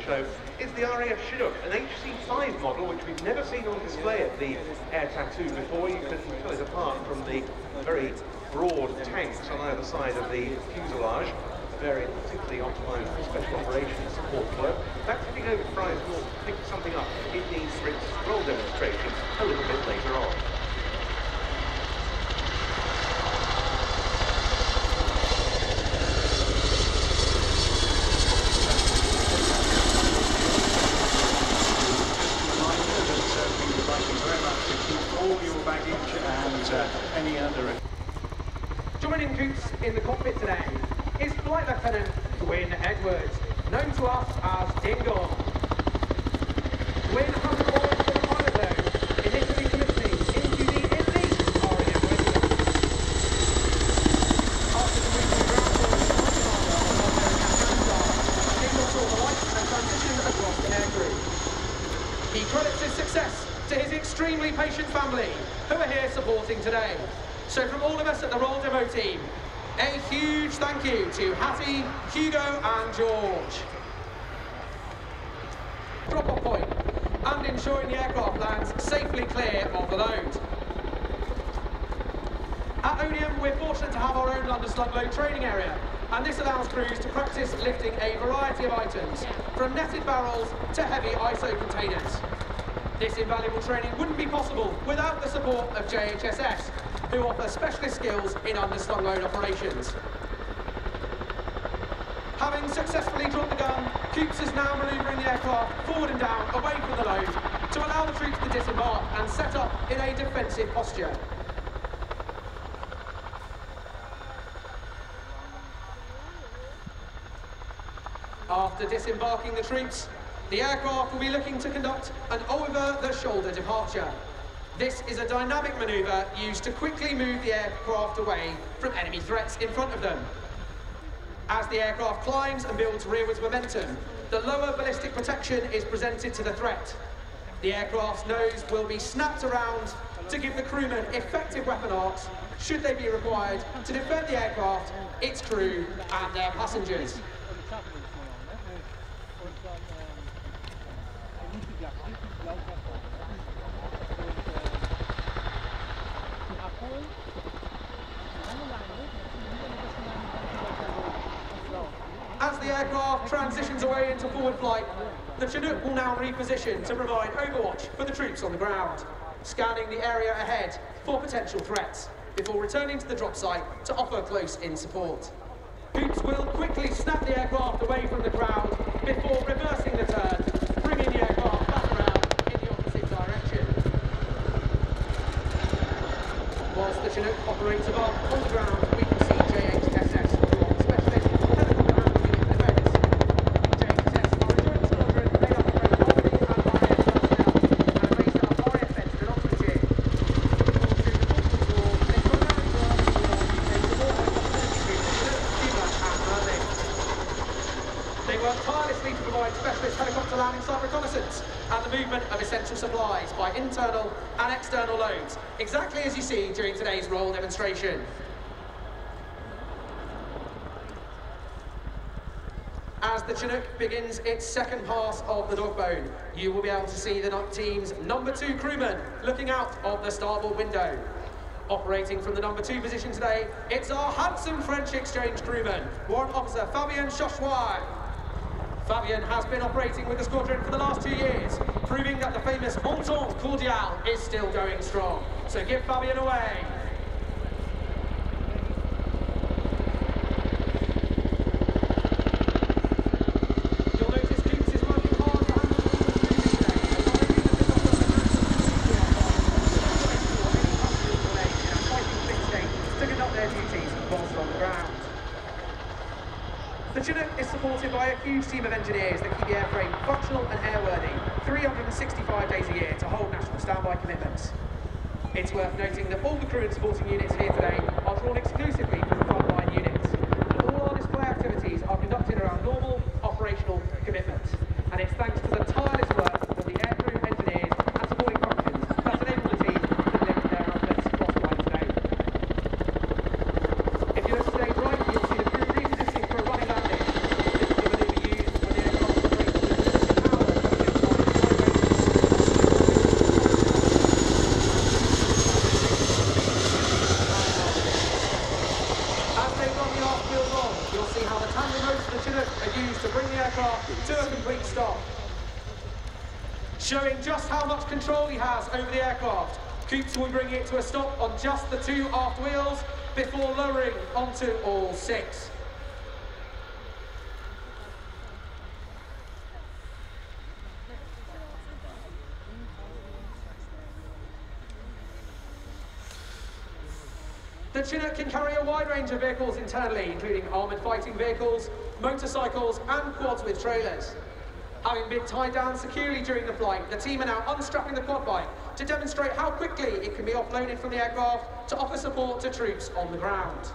show is the RAF Chinook, an HC5 model which we've never seen on display at the Air Tattoo before. You can tell it apart from the very broad tanks on either side of the fuselage, very particularly optimised for special operations support work. That's heading over to Brian to pick something up. It needs for its roll demonstration a little bit later on. Any other. Joining Coops in the cockpit today is Flight Lieutenant Gwyn Edwards, known to us as Dingle. Gwyn has an award for the pilot though, initially commissioning into the elite RAF Regiment. After completing ground tour as Flight Commander on Afghanistan, Dingle saw the light and transitioned across the aircrew. He credits his success to his extremely patient family, who are here supporting today. So from all of us at the Roll Demo team, a huge thank you to Hattie, Hugo and George. Drop-off point and ensuring the aircraft lands safely clear of the load. At Onium, we're fortunate to have our own London slug load training area, and this allows crews to practice lifting a variety of items, from netted barrels to heavy ISO containers. This invaluable training wouldn't be possible without the support of JHSS, who offer specialist skills in underslung load operations. Having successfully dropped the gun, Coops is now manoeuvring the aircraft forward and down away from the load to allow the troops to disembark and set up in a defensive posture. After disembarking the troops, the aircraft will be looking to conduct an over-the-shoulder departure. This is a dynamic manoeuvre used to quickly move the aircraft away from enemy threats in front of them. As the aircraft climbs and builds rearwards momentum, the lower ballistic protection is presented to the threat. The aircraft's nose will be snapped around to give the crewmen effective weapon arcs, should they be required, to defend the aircraft, its crew and their passengers. As the aircraft transitions away into forward flight, the Chinook will now reposition to provide overwatch for the troops on the ground, scanning the area ahead for potential threats, before returning to the drop site to offer close-in support. Coops will quickly snap the aircraft away from the crowd before reversing the turn, bringing the aircraft back around in the opposite direction. Whilst the Chinook operates above on the ground, we can see JHSS, who are specialist helicopter handling unit defence. JHSS are a joint squadron made up of both Army and RAF personnel and based out of RAF Bedford in Oxfordshire. During the Falklands War, they primarily worked with UK support helicopter Chinook, and Merlin. They work tirelessly to provide specialist helicopter landing site reconnaissance and the movement of essential supplies by internal and external loads, exactly as you see during today's roll demonstration. As the Chinook begins its second pass of the dog bone, you will be able to see the team's number 2 crewman looking out of the starboard window. Operating from the number 2 position today, it's our handsome French exchange crewman, Warrant Officer Fabien Chochois. Fabien has been operating with the squadron for the last 2 years, proving that the famous Entente Cordiale is still going strong. So give Fabien away. You'll notice Coops is working hard to handle the smoothly today, as not only does this offer a handsome CCTR, but also ensure any passengers remain in a fighting fit state to conduct their duties whilst on the ground. The Chinook is supported by a huge team of engineers that keep the airframe functional and airworthy 365 days a year to hold national standby commitments. It's worth noting that all the crew and supporting units here today are drawn exclusively from frontline units. All our display activities are conducted around normal operational commitments, and it's thanks to the tireless work of the aircrew, engineers and supporting functions that enable the team to deliver their outputs cross-flight today. If you look to stage right, you'll see the crew repositioning for a running landing. This is the manoeuvre used when the aircraft operates to a complete stop. Showing just how much control he has over the aircraft, Coops will bring it to a stop on just the 2 aft wheels before lowering onto all 6. The Chinook can carry a wide range of vehicles internally, including armoured fighting vehicles, motorcycles and quads with trailers. Having been tied down securely during the flight, the team are now unstrapping the quad bike to demonstrate how quickly it can be offloaded from the aircraft to offer support to troops on the ground.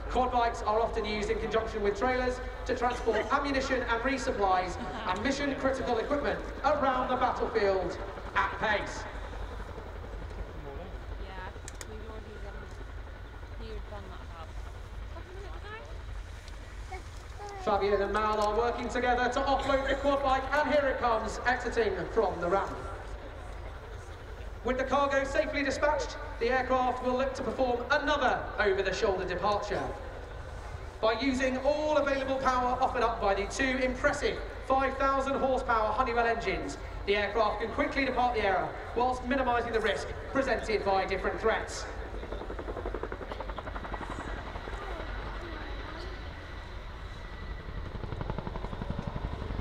Quad bikes are often used in conjunction with trailers to transport ammunition and resupplies and mission-critical equipment around the battlefield at pace. Fabian and Mal are working together to offload the quad bike, and here it comes, exiting from the ramp. With the cargo safely dispatched, the aircraft will look to perform another over-the-shoulder departure. By using all available power offered up by the 2 impressive 5,000 horsepower Honeywell engines, the aircraft can quickly depart the area whilst minimising the risk presented by different threats.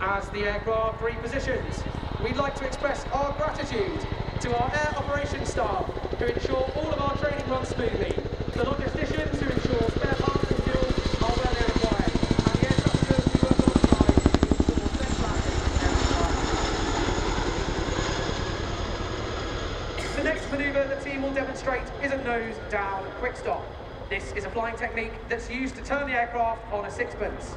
As the aircraft repositions, we'd like to express our gratitude to our air operations staff who ensure all of our training runs smoothly, the logisticians who ensure spare parts and fuel are where they're required, and the air traffickers who work alongside to ensure safe landing and air. The next manoeuvre the team will demonstrate is a nose-down quick stop. This is a flying technique that's used to turn the aircraft on a sixpence.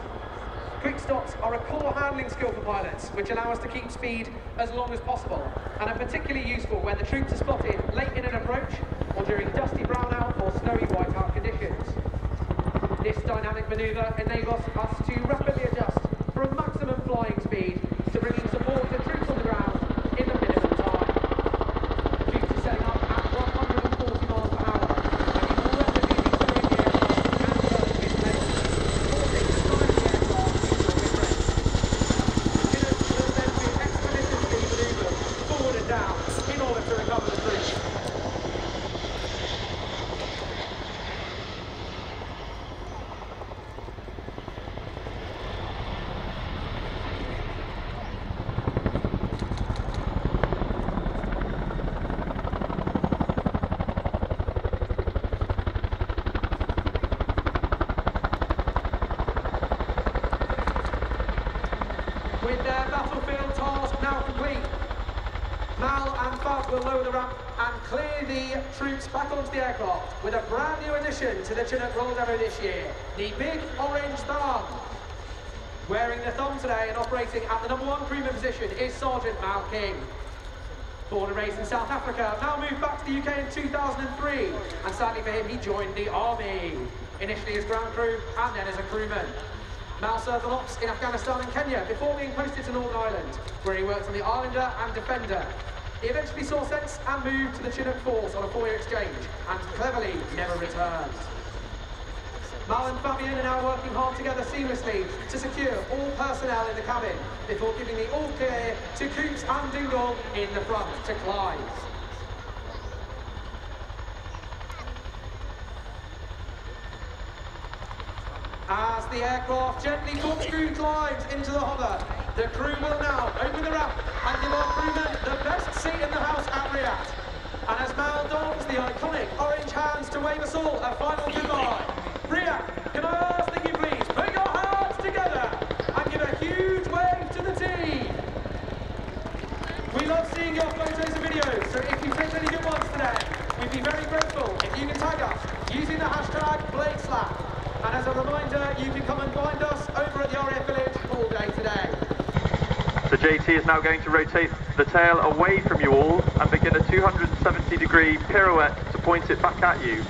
Quick stops are a core handling skill for pilots, which allow us to keep speed as long as possible, and are particularly useful when the troops are spotted late in an approach or during dusty brownout or snowy whiteout conditions. This dynamic manoeuvre enables us to rapidly adjust from maximum flying speed to bringing support to troops on the ground in the minimum time. Troops are setting up at 140 miles per hour, and you will rapidly accelerate the aircraft and burn with pace, supporting the time of the aircraft. Forward and down in order to recover the troops. With their battlefield task now complete, Mal and Fab will lower the ramp and clear the troops back onto the aircraft with a brand new addition to the Chinook Roll Demo this year, the big orange thumb. Wearing the thumb today and operating at the #1 crewman position is Sergeant Mal King. Born and raised in South Africa, Mal moved back to the UK in 2003, and sadly for him, he joined the army, initially as ground crew and then as a crewman. Mal served on ops in Afghanistan and Kenya before being posted to Northern Ireland, where he worked on the Islander and Defender. He eventually saw sense and moved to the Chinook Force on a 4-year exchange, and cleverly never returned. Mal and Fabian are now working hard together seamlessly to secure all personnel in the cabin before giving the all clear to Coops and Dingle in the front to Clyde. As the aircraft gently corkscrew climbs into the hover, the crew will now open the ramp and give our crewmen the best seat in the house at Riat. And as Mal dons the iconic orange hands to wave us all a final goodbye, Riat, can I ask that you please put your hands together and give a huge wave to the team? We love seeing your photos and videos, so if you take any good ones today, we'd be very grateful if you can tag us using the hashtag #BladeSlap. And as a reminder, you can come and find us over at the RAF Village all day today. The JT is now going to rotate the tail away from you all and begin a 270-degree pirouette to point it back at you,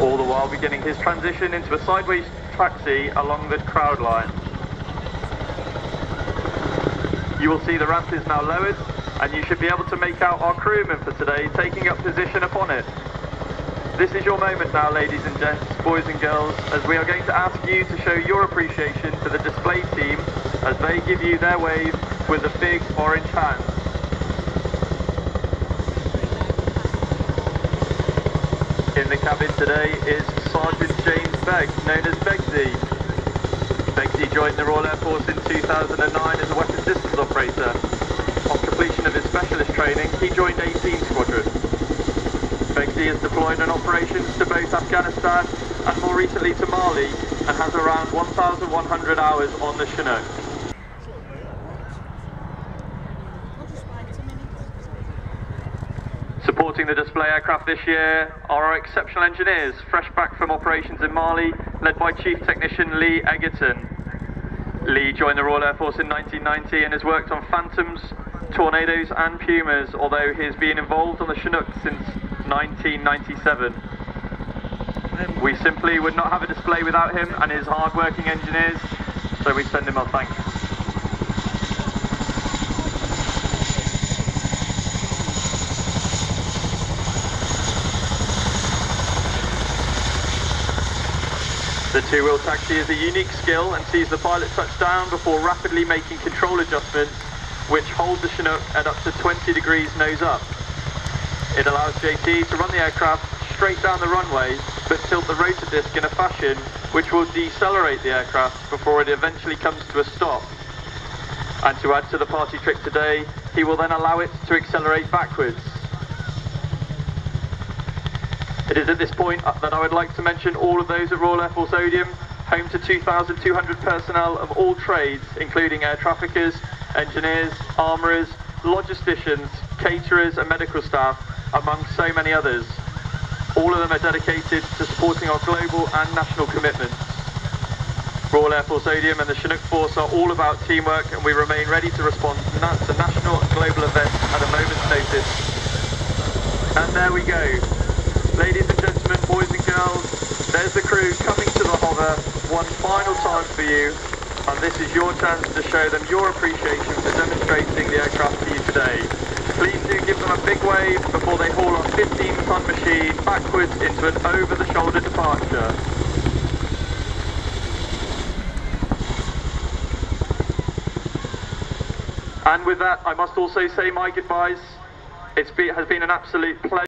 all the while beginning his transition into a sideways taxi along the crowd line. You will see the ramp is now lowered, and you should be able to make out our crewmen for today taking up position upon it. This is your moment now, ladies and gents, boys and girls, as we are going to ask you to show your appreciation to the display team as they give you their wave with a big orange hand. In the cabin today is Sergeant James Begg, known as Beggsy. Beggsy joined the Royal Air Force in 2009 as a weapons systems operator. On completion of his specialist training, he joined 18 Squadron. Beggsy has deployed in operations to both Afghanistan and more recently to Mali, and has around 1,100 hours on the Chinook. Supporting the display aircraft this year are our exceptional engineers, fresh back from operations in Mali, led by Chief Technician Lee Egerton. Lee joined the Royal Air Force in 1990 and has worked on Phantoms, Tornadoes and Pumas, although he has been involved on the Chinook since 1997. We simply would not have a display without him and his hard-working engineers, so we send him our thanks. The two-wheel taxi is a unique skill and sees the pilot touch down before rapidly making control adjustments, which hold the Chinook at up to 20 degrees nose up. It allows JT to run the aircraft straight down the runway, but tilt the rotor disc in a fashion which will decelerate the aircraft before it eventually comes to a stop. And to add to the party trick today, he will then allow it to accelerate backwards. It is at this point that I would like to mention all of those at Royal Air Force Odium, home to 2,200 personnel of all trades, including air traffickers, engineers, armourers, logisticians, caterers and medical staff, among so many others. All of them are dedicated to supporting our global and national commitments. Royal Air Force Odium and the Chinook Force are all about teamwork, and we remain ready to respond to national and global events at a moment's notice. And there we go. Ladies and gentlemen, boys and girls, there's the crew coming to the hover one final time for you, and this is your chance to show them your appreciation for demonstrating the aircraft to you today. Please do give them a big wave before they haul our 15-ton machine backwards into an over-the-shoulder departure. And with that, I must also say my goodbyes. It has been an absolute pleasure.